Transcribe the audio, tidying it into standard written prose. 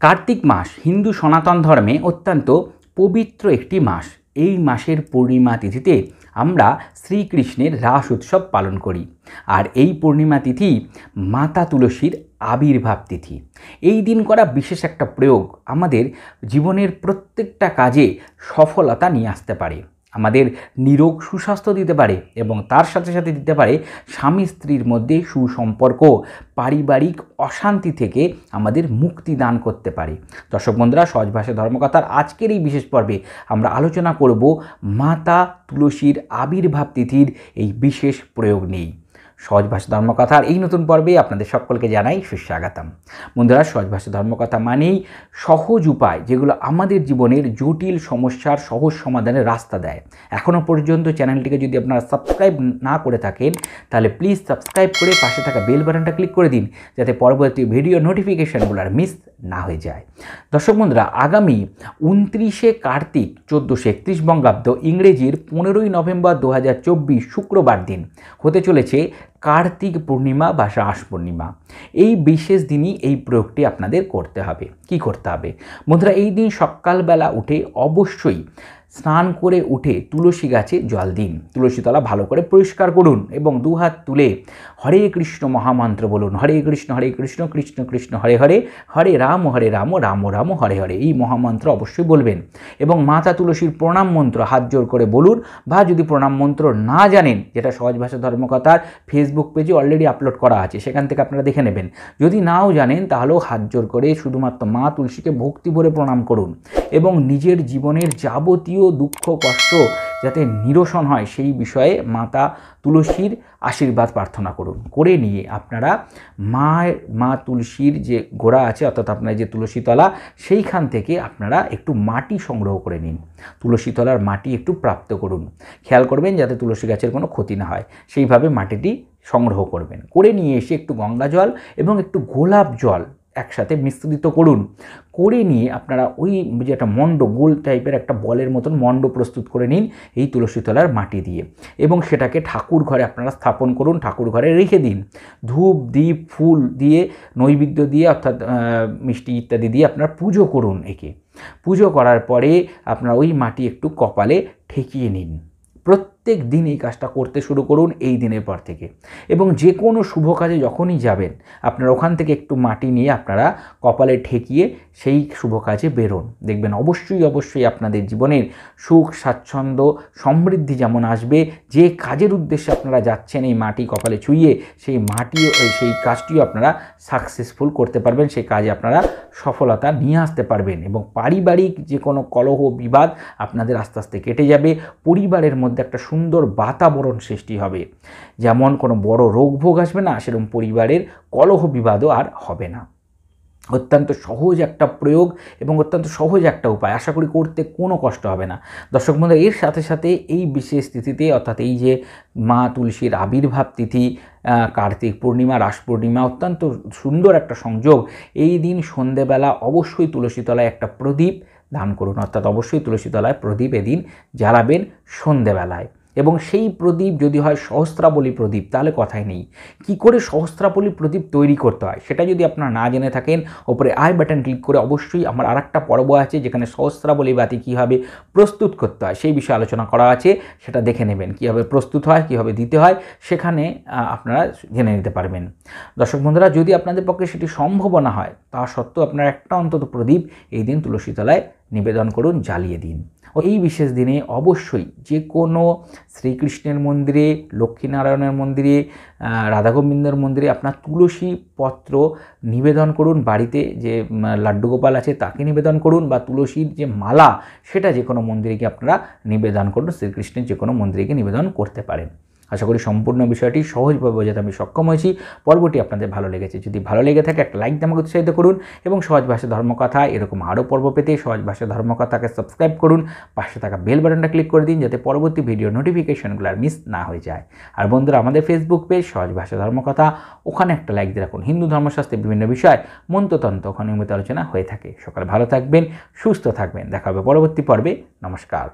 কার্তিক মাস হিন্দু সনাতন ধর্মে অত্যন্ত পবিত্র একটি মাস। এই মাসের পূর্ণিমা তিথিতে আমরা শ্রীকৃষ্ণের রাস উৎসব পালন করি। আর এই পূর্ণিমা তিথি মাতা তুলসীর আবির্ভাব তিথি। এই দিন করা বিশেষ একটা প্রয়োগ আমাদের জীবনের প্রত্যেকটা কাজে সফলতা নিয়ে আসতে পারে, আমাদের নিরোগ সুস্বাস্থ্য দিতে পারে এবং তার সাথে সাথে দিতে পারে স্বামী স্ত্রীর মধ্যে সুসম্পর্ক, পারিবারিক অশান্তি থেকে আমাদের মুক্তি দান করতে পারে। দর্শক বন্ধুরা, সহজ ভাষায় ধর্মকথার আজকের এই বিশেষ পর্বে আমরা আলোচনা করব মাতা তুলসীর আবির্ভাব তিথির এই বিশেষ প্রয়োগ নিয়ে। সহজ ভাষা ধর্মকথার এই নতুন পর্বে আপনাদের সকলকে জানাই সুস্বাগতম। বন্ধুরা, সহজ ভাষা ধর্মকথা মানেই সহজ উপায় যেগুলো আমাদের জীবনের জটিল সমস্যার সহজ সমাধানের রাস্তা দেয়। এখনও পর্যন্ত চ্যানেলটিকে যদি আপনারা সাবস্ক্রাইব না করে থাকেন তাহলে প্লিজ সাবস্ক্রাইব করে পাশে থাকা বেল বাটনটা ক্লিক করে দিন, যাতে পরবর্তী ভিডিও নোটিফিকেশানগুলো আর মিস না হয়ে যায়। দর্শক বন্ধুরা, আগামী 29শে কার্তিক 1431 বঙ্গাব্দ ইংরেজির 15ই নভেম্বর 2024 শুক্রবার দিন হতে চলেছে কার্তিক পূর্ণিমা বা রাস পূর্ণিমা। এই বিশেষ দিনই এই প্রয়োগটি আপনাদের করতে হবে। কি করতে হবে বন্ধুরা? এই দিন সকালবেলা উঠে অবশ্যই স্নান করে উঠে তুলসী গাছে জল দিন, তুলসী তলা ভালো করে পরিষ্কার করুন এবং দুহাত তুলে হরে কৃষ্ণ মহামন্ত্র বলুন। হরে কৃষ্ণ কৃষ্ণ কৃষ্ণ হরে হরে, হরে রাম রাম রাম হরে হরে। এই মহামন্ত্র অবশ্যই বলবেন এবং মাতা তুলসীর প্রণাম মন্ত্র হাত জোর করে বলুন, বা যদি প্রণাম মন্ত্র না জানেন, যেটা সহজ ভাষা ধর্মকথার ফেসবুক পেজে অলরেডি আপলোড করা আছে, সেখান থেকে আপনারা দেখে নেবেন। যদি নাও জানেন তাহলেও হাত জোর করে শুধুমাত্র মা তুলসীকে ভক্তি ভরে প্রণাম করুন এবং নিজের জীবনের যাবতীয় দুঃখ কষ্ট যাতে নিরসন হয় সেই বিষয়ে মাতা তুলসীর আশীর্বাদ প্রার্থনা করুন। করে নিয়ে আপনারা মা তুলসীর যে গোড়া আছে, অর্থাৎ আপনার যে তুলসী তলা, সেইখান থেকে আপনারা একটু মাটি সংগ্রহ করে নিন। তুলসী তলার মাটি একটু প্রাপ্ত করুন। খেয়াল করবেন যাতে তুলসী গাছের কোনো ক্ষতি না হয়, সেইভাবে মাটিটি সংগ্রহ করবেন। করে নিয়ে এসে একটু গঙ্গা জল এবং একটু গোলাপ জল একসাথে মিশ্রিত করুন। করে নিয়ে আপনারা ওই যে একটা মণ্ড, গোল টাইপের একটা বলের মতন মণ্ড প্রস্তুত করে নিন এই তুলসী তলার মাটি দিয়ে এবং সেটাকে ঠাকুর ঘরে আপনারা স্থাপন করুন, ঠাকুর ঘরে রেখে দিন। ধূপ দ্বীপ ফুল দিয়ে, নৈবেদ্য দিয়ে, অর্থাৎ মিষ্টি ইত্যাদি দিয়ে আপনারা পুজো করুন। একে পুজো করার পরে আপনারা ওই মাটি একটু কপালে ঠেকিয়ে নিন। প্রত্যেক দিন এই কাজটা করতে শুরু করুন এই দিনের পর থেকে, এবং যে কোনো শুভ কাজে যখনই যাবেন আপনারা ওখান থেকে একটু মাটি নিয়ে আপনারা কপালে ঠেকিয়ে সেই শুভ কাজে বেরোন। দেখবেন অবশ্যই আপনাদের জীবনের সুখ স্বাচ্ছন্দ্য সমৃদ্ধি যেমন আসবে, যে কাজের উদ্দেশ্যে আপনারা যাচ্ছেন এই মাটি কপালে ছুঁয়ে সেই কাজটিও আপনারা সাকসেসফুল করতে পারবেন, সেই কাজে আপনারা সফলতা নিয়ে আসতে পারবেন এবং পারিবারিক যে কোনো কলহ বিবাদ আপনাদের আস্তে আস্তে কেটে যাবে। পরিবারের মধ্যে একটা সুন্দর বাতাবরণ সৃষ্টি হবে, যেমন কোনো বড় রোগ ভোগ আসবে না, সেরকম পরিবারের কলহ বিবাদও আর হবে না। অত্যন্ত সহজ একটা প্রয়োগ এবং অত্যন্ত সহজ একটা উপায়, আশা করি করতে কোনো কষ্ট হবে না। দর্শক বন্ধু, এর সাথে সাথে এই বিশেষ তিথিতে, অর্থাৎ এই যে মা তুলসীর আবির্ভাব তিথি কার্তিক পূর্ণিমা রাস পূর্ণিমা, অত্যন্ত সুন্দর একটা সংযোগ। এই দিন সন্ধেবেলা অবশ্যই তুলসী তলায় একটা প্রদীপ দান করুন, অর্থাৎ অবশ্যই তুলসী তলায় প্রদীপ এদিন জ্বালাবেন সন্ধেবেলায়। এবং সেই প্রদীপ যদি হয় সহস্রাবলী প্রদীপ, তাহলে কথাই নেই। কি করে সহস্রাবলী প্রদীপ তৈরি করতে হয় সেটা যদি আপনারা না জেনে থাকেন, ওপরে আই বাটন ক্লিক করে অবশ্যই আমার আরেকটা পর্ব আছে যেখানে সহস্রাবলী বাতি কীভাবে প্রস্তুত করতে হয় সেই বিষয়ে আলোচনা করা আছে, সেটা দেখে নেবেন। কীভাবে প্রস্তুত হয়, কীভাবে দিতে হয়, সেখানে আপনারা জেনে নিতে পারবেন। দর্শক বন্ধুরা, যদি আপনাদের পক্ষে সেটি সম্ভব না হয়, তা সত্ত্বেও আপনারা একটা অন্তত প্রদীপ এই দিন তুলসী তলায় নিবেদন করুন, জ্বালিয়ে দিন। ও এই বিশেষ দিনে অবশ্যই যে কোনো শ্রীকৃষ্ণের মন্দিরে, লক্ষ্মীনারায়ণের মন্দিরে, রাধাগোবিন্দের মন্দিরে আপনার তুলসী পত্র নিবেদন করুন। বাড়িতে যে লাড্ডু গোপাল আছে তাকে নিবেদন করুন, বা তুলসীর যে মালা সেটা যে কোনো মন্দিরে গিয়ে আপনারা নিবেদন করুন। শ্রীকৃষ্ণের যে কোনো মন্দিরে গিয়ে নিবেদন করতে পারেন। আশা করি সম্পূর্ণ বিষয়টি সহজভাবে বোঝাতে আমি সক্ষম হয়েছি। পর্বটি আপনাদের ভালো লেগেছে, যদি ভালো লেগে থাকে একটা লাইক দিয়ে আমাকে উৎসাহিত করুন এবং সহজ ভাষা ধর্মকথা এরকম আরও পর্ব পেতে সহজ ভাষা ধর্মকথাকে সাবস্ক্রাইব করুন, পাশে থাকা বেল বাটনটা ক্লিক করে দিন, যাতে পরবর্তী ভিডিও নোটিফিকেশনগুলো আর মিস না হয়ে যায়। আর বন্ধুরা, আমাদের ফেসবুক পেজ সহজ ভাষা ধর্মকথা, ওখানে একটা লাইক দিয়ে রাখুন। হিন্দু ধর্মশাস্ত্রের বিভিন্ন বিষয়, মন্ত্রতন্ত্র ওখানে নিয়মিত আলোচনা হয়ে থাকে। সকালে ভালো থাকবেন, সুস্থ থাকবেন, দেখা হবে পরবর্তী পর্বে। নমস্কার।